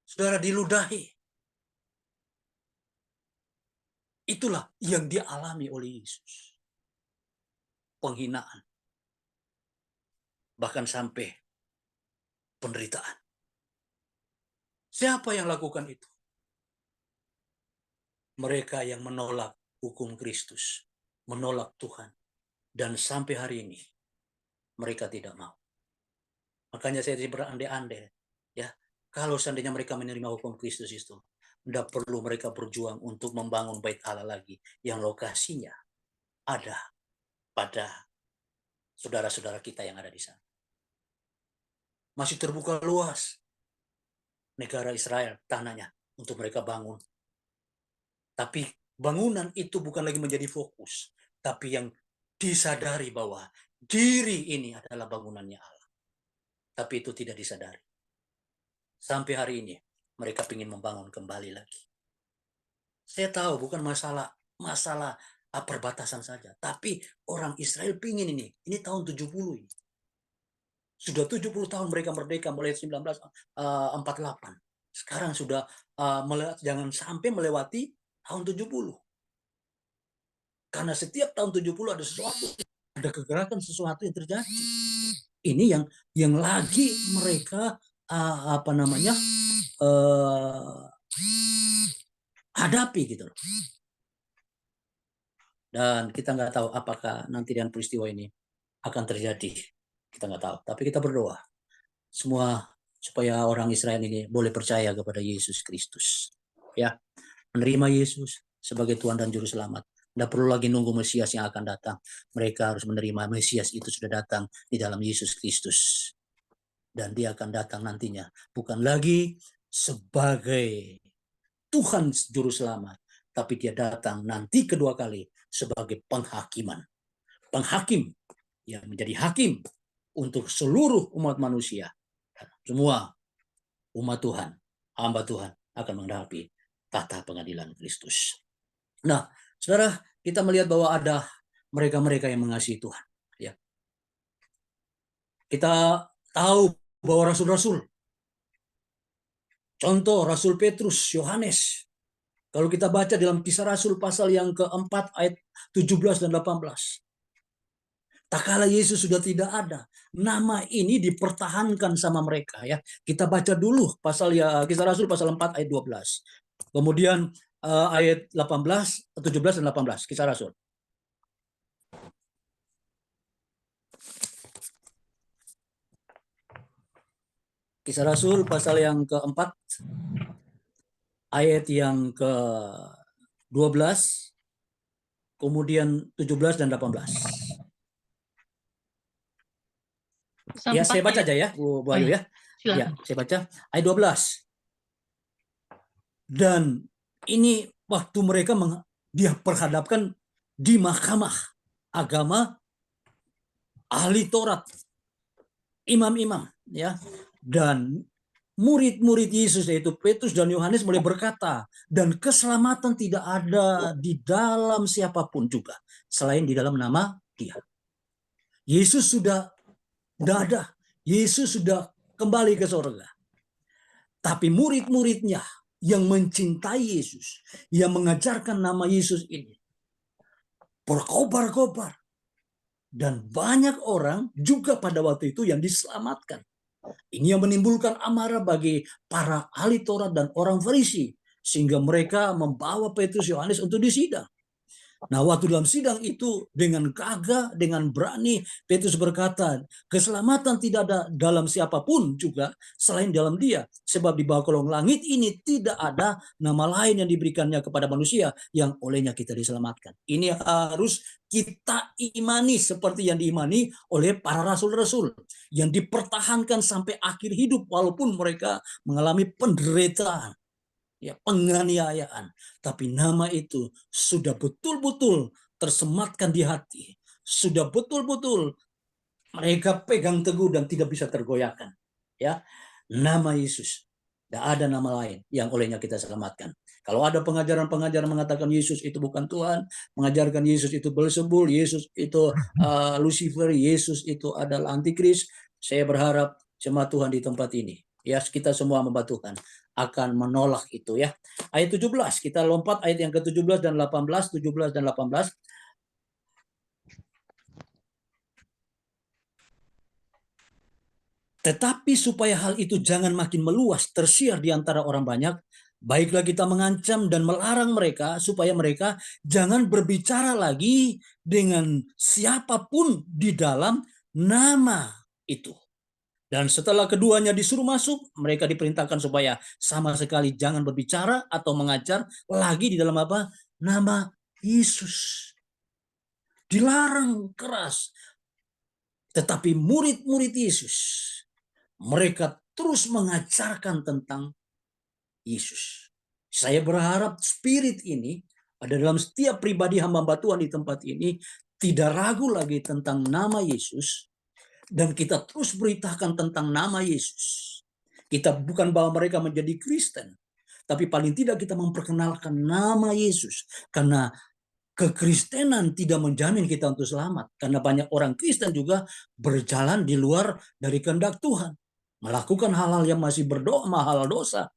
Saudara, diludahi. Itulah yang dialami oleh Yesus. Penghinaan. Bahkan sampai penderitaan. Siapa yang lakukan itu? Mereka yang menolak hukum Kristus. Menolak Tuhan. Dan sampai hari ini, mereka tidak mau. Makanya saya berandai-andai. Ya, kalau seandainya mereka menerima hukum Kristus itu, tidak perlu mereka berjuang untuk membangun bait Allah lagi. Yang lokasinya ada pada saudara-saudara kita yang ada di sana. Masih terbuka luas negara Israel, tanahnya untuk mereka bangun. Tapi bangunan itu bukan lagi menjadi fokus. Tapi yang disadari bahwa diri ini adalah bangunannya Allah. Tapi itu tidak disadari. Sampai hari ini mereka ingin membangun kembali lagi. Saya tahu bukan masalah perbatasan saja. Tapi orang Israel pingin ini. Ini tahun 70 ini. Sudah 70 tahun mereka merdeka mulai 1948. Sekarang sudah jangan sampai melewati tahun 70. Karena setiap tahun 70 ada sesuatu, ada kegerakan sesuatu yang terjadi. Ini yang lagi mereka hadapi gitu loh. Dan kita nggak tahu apakah nanti dengan peristiwa ini akan terjadi. Kita nggak tahu. Tapi kita berdoa semua supaya orang Israel ini boleh percaya kepada Yesus Kristus. Ya, menerima Yesus sebagai Tuhan dan Juru Selamat. Tidak perlu lagi nunggu Mesias yang akan datang. Mereka harus menerima Mesias itu sudah datang di dalam Yesus Kristus. Dan dia akan datang nantinya. Bukan lagi sebagai Tuhan Juru Selamat. Tapi dia datang nanti kedua kali sebagai penghakiman. Penghakim yang menjadi hakim untuk seluruh umat manusia. Semua umat Tuhan, hamba Tuhan akan menghadapi tahta pengadilan Kristus. Nah, saudara, kita melihat bahwa ada mereka-mereka yang mengasihi Tuhan. Ya. Kita tahu bahwa rasul-rasul Contoh Rasul Petrus, Yohanes. Kalau kita baca dalam Kisah Rasul pasal yang keempat ayat 17 dan 18. Tak kala Yesus sudah tidak ada, nama ini dipertahankan sama mereka ya. Kita baca dulu pasal ya Kisah Rasul pasal 4 ayat 12. Kemudian ayat 18, 17 dan 18 Kisah Rasul. Kisah Rasul pasal yang keempat ayat yang ke-12, kemudian 17 dan 18. Ya, saya baca aja ya, Bu Ayu ya. Ya, saya baca ayat 12. Dan ini waktu mereka dia perhadapkan di mahkamah agama, ahli Taurat, imam-imam ya. Dan murid-murid Yesus yaitu Petrus dan Yohanes mulai berkata, dan keselamatan tidak ada di dalam siapapun juga selain di dalam nama Dia. Yesus sudah tidak ada. Yesus sudah kembali ke surga. Tapi murid-muridnya yang mencintai Yesus, yang mengajarkan nama Yesus ini, berkobar-kobar. Dan banyak orang juga pada waktu itu yang diselamatkan. Ini yang menimbulkan amarah bagi para ahli Taurat dan orang Farisi, sehingga mereka membawa Petrus Yohanes untuk disidang. Nah, waktu dalam sidang itu dengan gagah, dengan berani, Petrus berkata, keselamatan tidak ada dalam siapapun juga selain dalam Dia. Sebab di bawah kolong langit ini tidak ada nama lain yang diberikannya kepada manusia yang olehnya kita diselamatkan. Ini harus kita imani seperti yang diimani oleh para rasul-rasul yang dipertahankan sampai akhir hidup walaupun mereka mengalami penderitaan, ya, penganiayaan, tapi nama itu sudah betul-betul tersematkan di hati, sudah betul-betul mereka pegang teguh dan tidak bisa tergoyahkan. Ya, nama Yesus. Tidak ada nama lain yang olehnya kita selamatkan. Kalau ada pengajaran-pengajaran mengatakan Yesus itu bukan Tuhan, mengajarkan Yesus itu Beelzebul, Yesus itu Lucifer, Yesus itu adalah antikris, saya berharap jemaat Tuhan di tempat ini, ya, kita semua hamba Tuhan akan menolak itu ya. Ayat 17, kita lompat ayat yang ke-17 dan 18, 17 dan 18. Tetapi supaya hal itu jangan makin meluas, tersiar di antara orang banyak, baiklah kita mengancam dan melarang mereka supaya mereka jangan berbicara lagi dengan siapapun di dalam nama itu. Dan setelah keduanya disuruh masuk, mereka diperintahkan supaya sama sekali jangan berbicara atau mengajar lagi di dalam apa? Nama Yesus. Dilarang keras. Tetapi murid-murid Yesus, mereka terus mengajarkan tentang Yesus. Saya berharap spirit ini ada dalam setiap pribadi hamba Tuhan di tempat ini, tidak ragu lagi tentang nama Yesus, dan kita terus beritakan tentang nama Yesus. Kita bukan bawa mereka menjadi Kristen, tapi paling tidak kita memperkenalkan nama Yesus. Karena kekristenan tidak menjamin kita untuk selamat. Karena banyak orang Kristen juga berjalan di luar dari kehendak Tuhan, melakukan hal-hal yang masih hal dosa.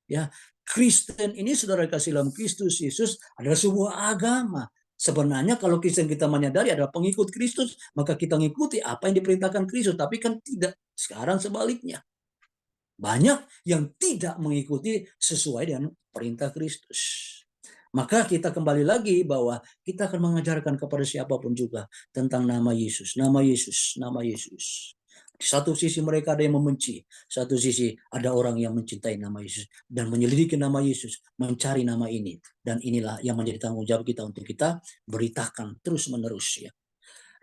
Ya, Kristen ini, saudara kasih dalam Kristus Yesus, adalah sebuah agama. Sebenarnya kalau Kristen kita menyadari adalah pengikut Kristus, maka kita mengikuti apa yang diperintahkan Kristus. Tapi kan tidak. Sekarang sebaliknya. Banyak yang tidak mengikuti sesuai dengan perintah Kristus. Maka kita kembali lagi bahwa kita akan mengajarkan kepada siapapun juga tentang nama Yesus. Nama Yesus, nama Yesus. Di satu sisi mereka ada yang membenci, satu sisi ada orang yang mencintai nama Yesus dan menyelidiki nama Yesus, mencari nama ini. Dan inilah yang menjadi tanggung jawab kita untuk kita beritakan terus-menerus ya.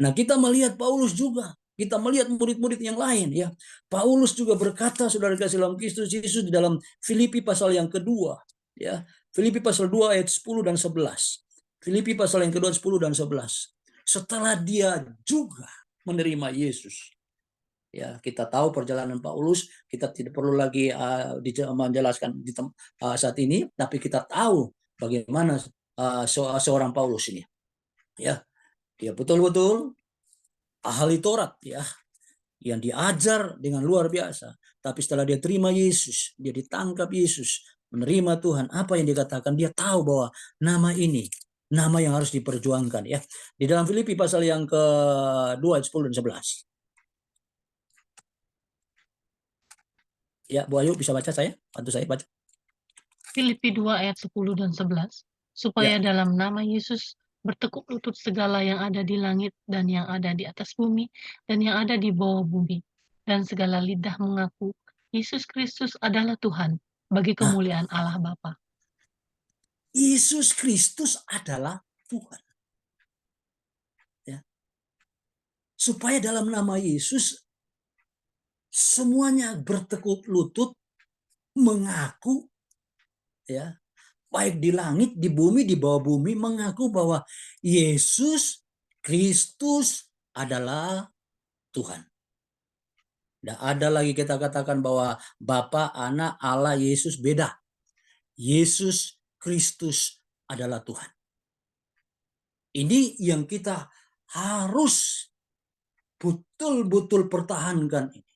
Nah, kita melihat Paulus juga, kita melihat murid-murid yang lain ya. Paulus juga berkata, saudara kasih dalam Kristus Yesus, di dalam Filipi pasal yang kedua ya. Filipi pasal 2 ayat 10 dan 11. Filipi pasal yang kedua 10 dan 11. Setelah dia juga menerima Yesus. Ya, kita tahu perjalanan Paulus, kita tidak perlu lagi menjelaskan saat ini, tapi kita tahu bagaimana seorang Paulus ini. Ya, dia betul-betul ahli Taurat ya, yang diajar dengan luar biasa. Tapi setelah dia terima Yesus, dia ditangkap Yesus, menerima Tuhan, apa yang dikatakan? Dia tahu bahwa nama ini, nama yang harus diperjuangkan ya. Di dalam Filipi pasal yang ke-2 ayat 10 dan 11. Ya, Bu Ayu bisa baca saya? Bantu saya baca. Filipi 2 ayat 10 dan 11. Supaya Ya. dalam nama Yesus bertekuk lutut segala yang ada di langit dan yang ada di atas bumi dan yang ada di bawah bumi. Dan segala lidah mengaku Yesus Kristus adalah Tuhan bagi Nah, kemuliaan Allah Bapa. Yesus Kristus adalah Tuhan. Ya. Supaya dalam nama Yesus semuanya bertekuk lutut mengaku ya, baik di langit, di bumi, di bawah bumi, mengaku bahwa Yesus Kristus adalah Tuhan. Tidak ada lagi kita katakan bahwa Bapa, Anak, Allah, Yesus beda. Yesus Kristus adalah Tuhan. Ini yang kita harus betul-betul pertahankan ini.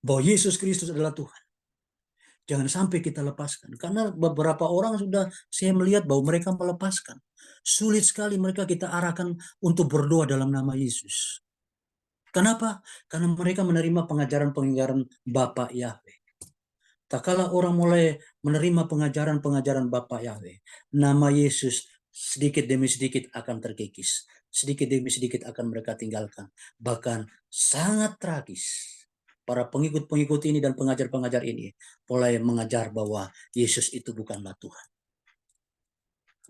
Bahwa Yesus Kristus adalah Tuhan. Jangan sampai kita lepaskan. Karena beberapa orang sudah saya melihat bahwa mereka melepaskan. Sulit sekali mereka kita arahkan untuk berdoa dalam nama Yesus. Kenapa? Karena mereka menerima pengajaran-pengajaran Bapa Yahweh. Tak kala orang mulai menerima pengajaran-pengajaran Bapa Yahweh, nama Yesus sedikit demi sedikit akan terkikis. Sedikit demi sedikit akan mereka tinggalkan. Bahkan sangat tragis. Para pengikut-pengikut ini dan pengajar-pengajar ini mulai mengajar bahwa Yesus itu bukanlah Tuhan.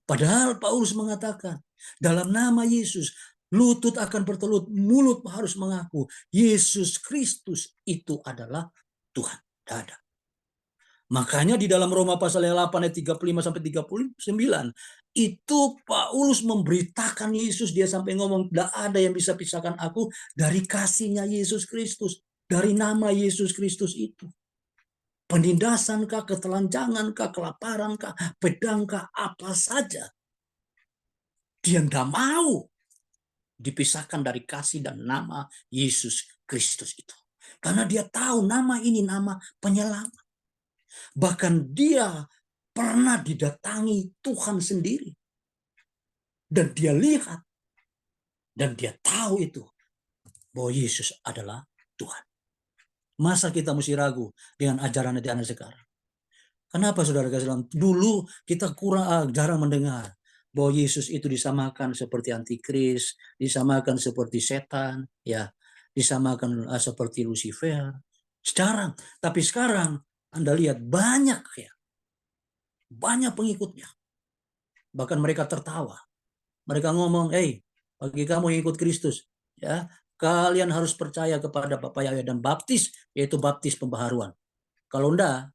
Padahal Paulus mengatakan, dalam nama Yesus, lutut akan bertelut, mulut harus mengaku, Yesus Kristus itu adalah Tuhan. Tidak ada. Makanya di dalam Roma pasal 8 ayat 35 sampai 39, itu Paulus memberitakan Yesus, dia sampai ngomong, tidak ada yang bisa pisahkan aku dari kasihnya Yesus Kristus. Dari nama Yesus Kristus itu. Penindasankah, ketelanjangankah, kelaparankah, pedangkah, apa saja. Dia tidak mau dipisahkan dari kasih dan nama Yesus Kristus itu. Karena dia tahu nama ini nama penyelamat. Bahkan dia pernah didatangi Tuhan sendiri. Dan dia lihat. Dan dia tahu itu. Bahwa Yesus adalah Tuhan. Masa kita mesti ragu dengan ajaran-ajaran sekarang? Kenapa saudara kasih? Dulu kita jarang mendengar bahwa Yesus itu disamakan seperti antikris, disamakan seperti setan, ya, disamakan seperti Lucifer. Jarang, tapi sekarang Anda lihat banyak ya, banyak pengikutnya. Bahkan mereka tertawa. Mereka ngomong, bagi kamu yang ikut Kristus, ya, kalian harus percaya kepada Bapa Yahweh dan baptis, yaitu baptis pembaharuan. Kalau enggak,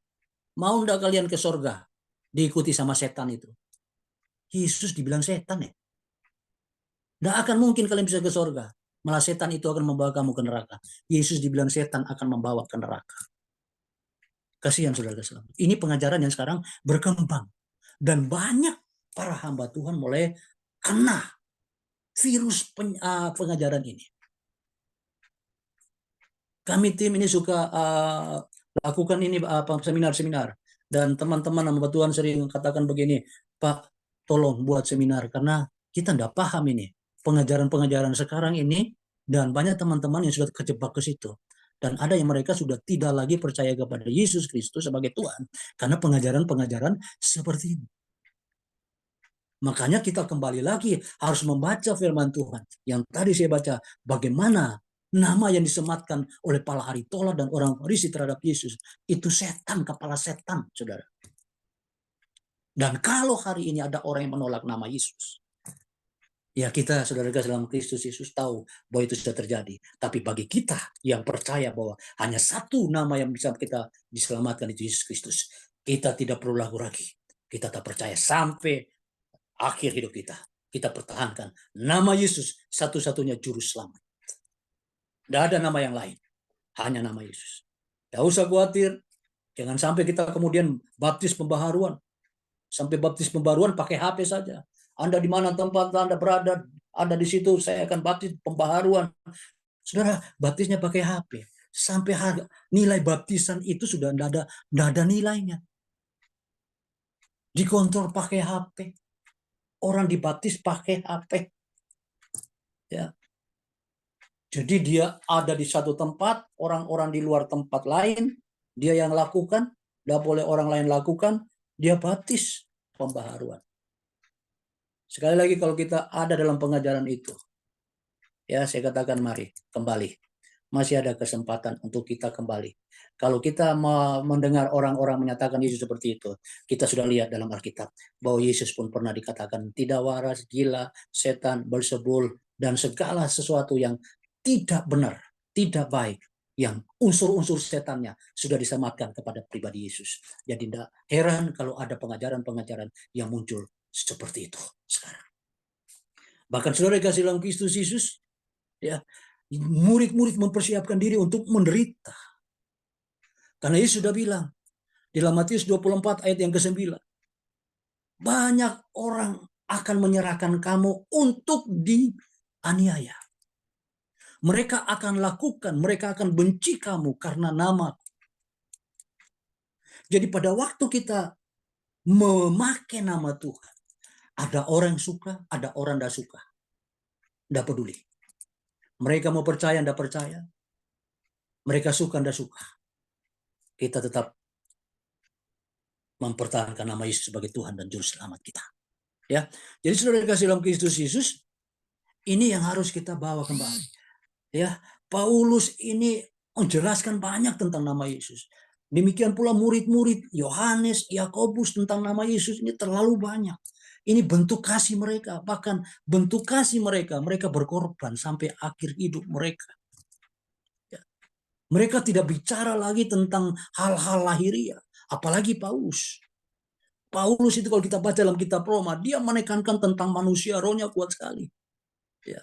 mau enggak kalian ke sorga? Diikuti sama setan itu. Yesus dibilang setan ya. Tidak akan mungkin kalian bisa ke sorga. Malah setan itu akan membawa kamu ke neraka. Yesus dibilang setan akan membawa ke neraka. Kasihan saudara selamat. Ini pengajaran yang sekarang berkembang. Dan banyak para hamba Tuhan mulai kena virus pengajaran ini. Kami tim ini suka lakukan ini seminar-seminar. Dan teman-teman hamba Tuhan sering katakan begini, Pak, tolong buat seminar. Karena kita tidak paham ini. Pengajaran-pengajaran sekarang ini. Dan banyak teman-teman yang sudah kejebak ke situ. Dan ada yang mereka sudah tidak lagi percaya kepada Yesus Kristus sebagai Tuhan. Karena pengajaran-pengajaran seperti ini. Makanya kita kembali lagi harus membaca firman Tuhan. Yang tadi saya baca, bagaimana nama yang disematkan oleh para Haritola dan orang Farisi terhadap Yesus. Itu setan, kepala setan, saudara. Dan kalau hari ini ada orang yang menolak nama Yesus, ya kita, saudara dalam Kristus Yesus tahu bahwa itu sudah terjadi. Tapi bagi kita yang percaya bahwa hanya satu nama yang bisa kita diselamatkan, itu Yesus Kristus, kita tidak perlu ragu lagi. Kita tak percaya sampai akhir hidup kita. Kita pertahankan nama Yesus, satu-satunya juru selamat. Tidak ada nama yang lain. Hanya nama Yesus. Tidak usah khawatir. Jangan sampai kita kemudian baptis pembaharuan. Sampai baptis pembaharuan pakai HP saja. Anda di mana tempat Anda berada, Anda di situ, saya akan baptis pembaharuan. Saudara, baptisnya pakai HP. Sampai harga nilai baptisan itu sudah tidak ada nilainya. Dikontrol pakai HP. Orang dibaptis pakai HP. Ya. Jadi dia ada di satu tempat, orang-orang di luar tempat lain, dia yang lakukan, tidak boleh orang lain lakukan, dia baptis pembaharuan. Sekali lagi kalau kita ada dalam pengajaran itu, ya saya katakan mari kembali. Masih ada kesempatan untuk kita kembali. Kalau kita mendengar orang-orang menyatakan Yesus seperti itu, kita sudah lihat dalam Alkitab bahwa Yesus pun pernah dikatakan tidak waras, gila, setan, bersebul, dan segala sesuatu yang tidak benar, tidak baik, yang unsur-unsur setannya sudah disematkan kepada pribadi Yesus. Jadi tidak heran kalau ada pengajaran-pengajaran yang muncul seperti itu sekarang. Bahkan saudara kasih dalam Kristus Yesus, ya, murid-murid mempersiapkan diri untuk menderita. Karena Yesus sudah bilang di dalam Matius 24 ayat yang ke-9, banyak orang akan menyerahkan kamu untuk dianiaya. Mereka akan lakukan, mereka akan benci kamu karena nama. Jadi pada waktu kita memakai nama Tuhan, ada orang yang suka, ada orang yang tidak suka. Tidak peduli. Mereka mau percaya, tidak percaya. Mereka suka, tidak suka. Kita tetap mempertahankan nama Yesus sebagai Tuhan dan Juru Selamat kita. Ya, jadi saudara dikasih dalam Kristus Yesus, ini yang harus kita bawa kembali. Ya, Paulus ini menjelaskan banyak tentang nama Yesus. Demikian pula murid-murid Yohanes, Yakobus tentang nama Yesus ini terlalu banyak. Ini bentuk kasih mereka, bahkan bentuk kasih mereka berkorban sampai akhir hidup mereka. Ya. Mereka tidak bicara lagi tentang hal-hal lahiriah, apalagi Paulus. Paulus itu kalau kita baca dalam kitab Roma, dia menekankan tentang manusia, rohnya kuat sekali. Ya.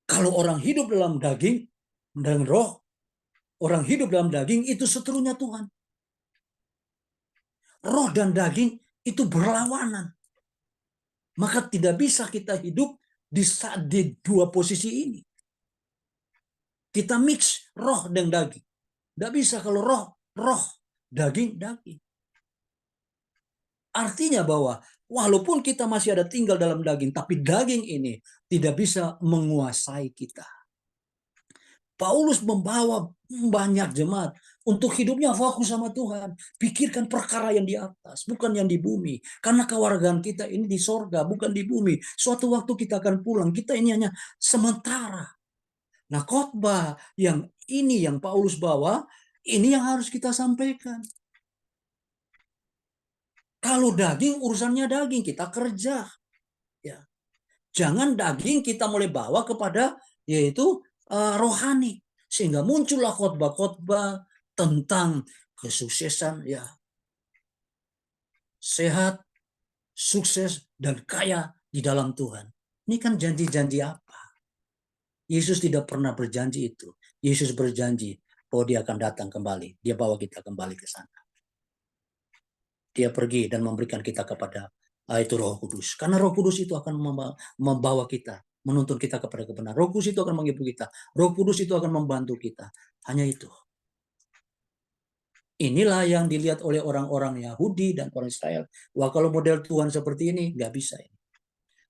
Kalau orang hidup dalam daging dan roh, orang hidup dalam daging itu seterunya Tuhan. Roh dan daging itu berlawanan. Maka tidak bisa kita hidup di dua posisi ini. Kita mix roh dan daging. Tidak bisa kalau roh, daging. Artinya bahwa walaupun kita masih ada tinggal dalam daging, tapi daging ini tidak bisa menguasai kita. Paulus membawa banyak jemaat untuk hidupnya fokus sama Tuhan. Pikirkan perkara yang di atas, bukan yang di bumi. Karena kewargaan kita ini di sorga, bukan di bumi. Suatu waktu kita akan pulang, kita ini hanya sementara. Nah, khotbah yang ini yang Paulus bawa, ini yang harus kita sampaikan. Kalau daging, urusannya daging, kita kerja. Ya. Jangan daging kita mulai bawa kepada yaitu rohani. Sehingga muncullah khotbah-khotbah tentang kesuksesan, ya, sehat, sukses, dan kaya di dalam Tuhan. Ini kan janji-janji apa? Yesus tidak pernah berjanji itu. Yesus berjanji bahwa dia akan datang kembali. Dia bawa kita kembali ke sana. Dia pergi dan memberikan kita kepada itu Roh Kudus. Karena Roh Kudus itu akan membawa kita, menuntun kita kepada kebenaran. Roh Kudus itu akan menghibur kita. Roh Kudus itu akan membantu kita. Hanya itu. Inilah yang dilihat oleh orang-orang Yahudi dan orang Israel. Wah, kalau model Tuhan seperti ini, nggak bisa.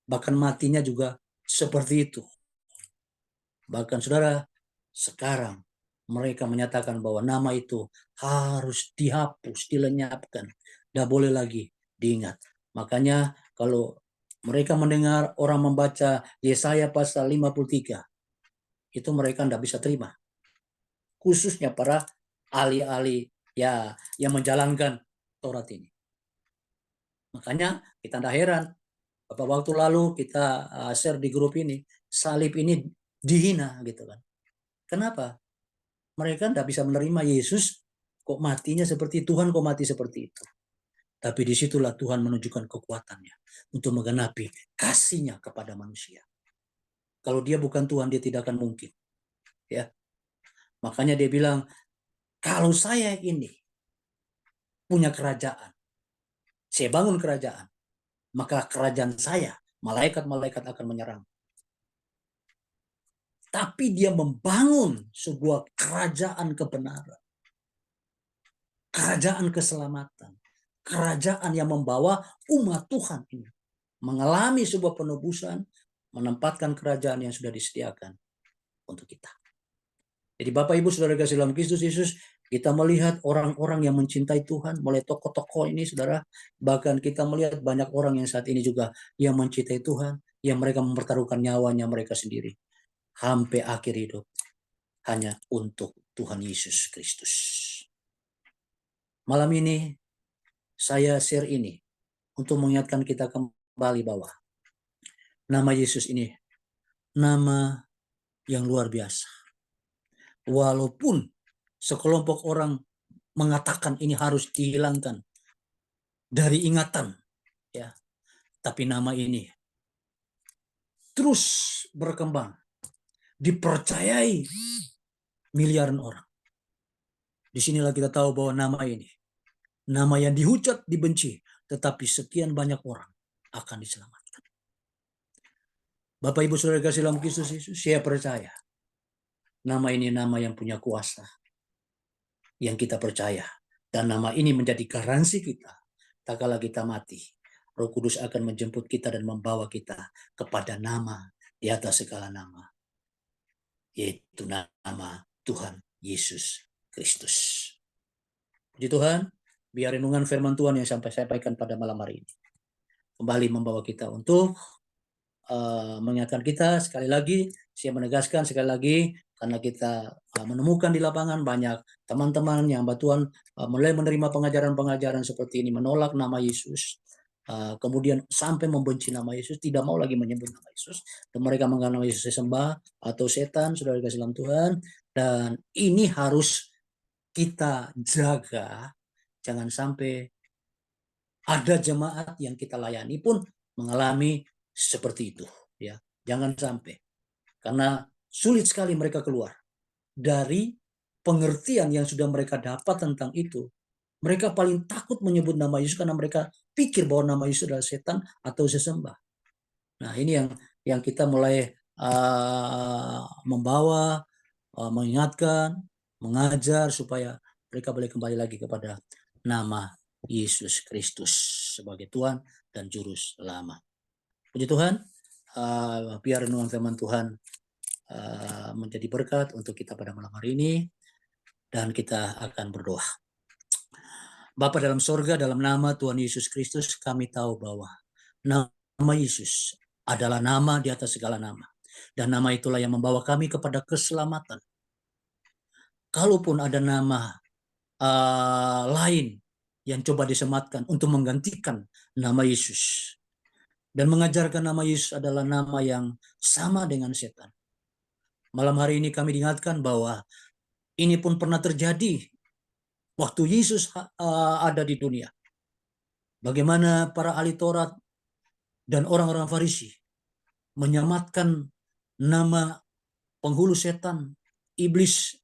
Bahkan matinya juga seperti itu. Bahkan saudara, sekarang mereka menyatakan bahwa nama itu harus dihapus, dilenyapkan. Tidak boleh lagi diingat. Makanya kalau mereka mendengar orang membaca Yesaya pasal 53, itu mereka tidak bisa terima. Khususnya para ahli-ahli ya yang menjalankan Taurat ini. Makanya kita tidak heran, beberapa waktu lalu kita share di grup ini, salib ini dihina gitu kan. Kenapa? Mereka tidak bisa menerima Yesus kok matinya seperti Tuhan, kok mati seperti itu. Tapi disitulah Tuhan menunjukkan kekuatannya untuk menggenapi kasihnya kepada manusia. Kalau dia bukan Tuhan, dia tidak akan mungkin. Ya, makanya dia bilang, kalau saya ini punya kerajaan, saya bangun kerajaan, maka kerajaan saya, malaikat-malaikat akan menyerang. tapi dia membangun sebuah kerajaan kebenaran, kerajaan keselamatan, kerajaan yang membawa umat Tuhan ini mengalami sebuah penebusan, menempatkan kerajaan yang sudah disediakan untuk kita. Jadi Bapak Ibu Saudara kasih dalam Kristus Yesus, kita melihat orang-orang yang mencintai Tuhan, mulai tokoh-tokoh ini Saudara, bahkan kita melihat banyak orang yang saat ini juga yang mencintai Tuhan, yang mereka mempertaruhkan nyawanya mereka sendiri sampai akhir hidup hanya untuk Tuhan Yesus Kristus. Malam ini saya share ini untuk mengingatkan kita kembali bahwa nama Yesus ini nama yang luar biasa. Walaupun sekelompok orang mengatakan ini harus dihilangkan dari ingatan, ya, tapi nama ini terus berkembang, dipercayai miliaran orang. Disinilah kita tahu bahwa nama ini, nama yang dihujat, dibenci, tetapi sekian banyak orang akan diselamatkan. Bapak Ibu Saudara kasih dalam Kristus Yesus, saya percaya nama ini nama yang punya kuasa, yang kita percaya, dan nama ini menjadi garansi kita. Tak kala kita mati, Roh Kudus akan menjemput kita dan membawa kita kepada nama di atas segala nama, yaitu nama Tuhan Yesus Kristus. Puji Tuhan, biar renungan firman Tuhan yang sampai saya sampaikan pada malam hari ini kembali membawa kita untuk mengingatkan kita sekali lagi, saya menegaskan sekali lagi, karena kita menemukan di lapangan banyak teman-teman yang Tuhan mulai menerima pengajaran-pengajaran seperti ini, menolak nama Yesus, kemudian sampai membenci nama Yesus, tidak mau lagi menyebut nama Yesus, dan mereka menganggap nama Yesus sembah atau setan, saudara kasih dalam Tuhan, dan ini harus kita jaga, jangan sampai ada jemaat yang kita layani pun mengalami seperti itu, ya. Jangan sampai, karena sulit sekali mereka keluar dari pengertian yang sudah mereka dapat tentang itu. Mereka paling takut menyebut nama Yesus karena mereka pikir bahwa nama Yesus adalah setan atau sesembah. Nah, ini yang kita mulai membawa, mengingatkan, mengajar supaya mereka boleh kembali lagi kepada nama Yesus Kristus sebagai Tuhan dan Juru Selamat. Puji Tuhan, biar renungan firman Tuhan menjadi berkat untuk kita pada malam hari ini, dan kita akan berdoa. Bapa dalam sorga, dalam nama Tuhan Yesus Kristus, kami tahu bahwa nama Yesus adalah nama di atas segala nama, dan nama itulah yang membawa kami kepada keselamatan. Kalaupun ada nama lain yang coba disematkan untuk menggantikan nama Yesus, dan mengajarkan nama Yesus adalah nama yang sama dengan setan. Malam hari ini kami diingatkan bahwa ini pun pernah terjadi waktu Yesus ada di dunia. Bagaimana para ahli Taurat dan orang-orang Farisi menyamatkan nama penghulu setan, iblis,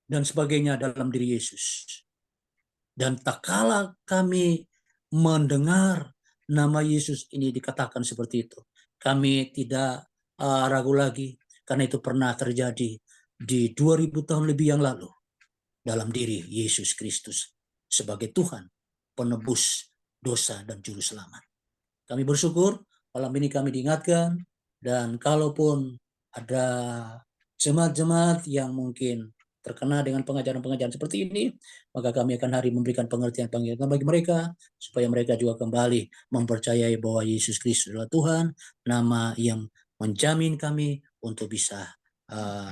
dan sebagainya dalam diri Yesus. Dan tak kala kami mendengar nama Yesus ini dikatakan seperti itu, kami tidak ragu lagi, karena itu pernah terjadi di 2000 tahun lebih yang lalu dalam diri Yesus Kristus sebagai Tuhan, penebus dosa dan juru selamat. Kami bersyukur malam ini kami diingatkan, dan kalaupun ada jemaat-jemaat yang mungkin terkena dengan pengajaran-pengajaran seperti ini, maka kami akan hari memberikan pengertian-pengertian bagi mereka, supaya mereka juga kembali mempercayai bahwa Yesus Kristus adalah Tuhan, nama yang menjamin kami untuk bisa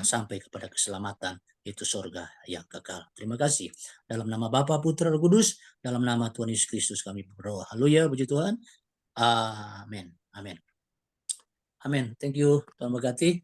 sampai kepada keselamatan, itu surga yang kekal. Terima kasih. Dalam nama Bapa, Putra, Roh Kudus, dalam nama Tuhan Yesus Kristus kami berdoa. Haleluya, puji Tuhan. Amin. Amin. Amin. Thank you. Tuhan berkati.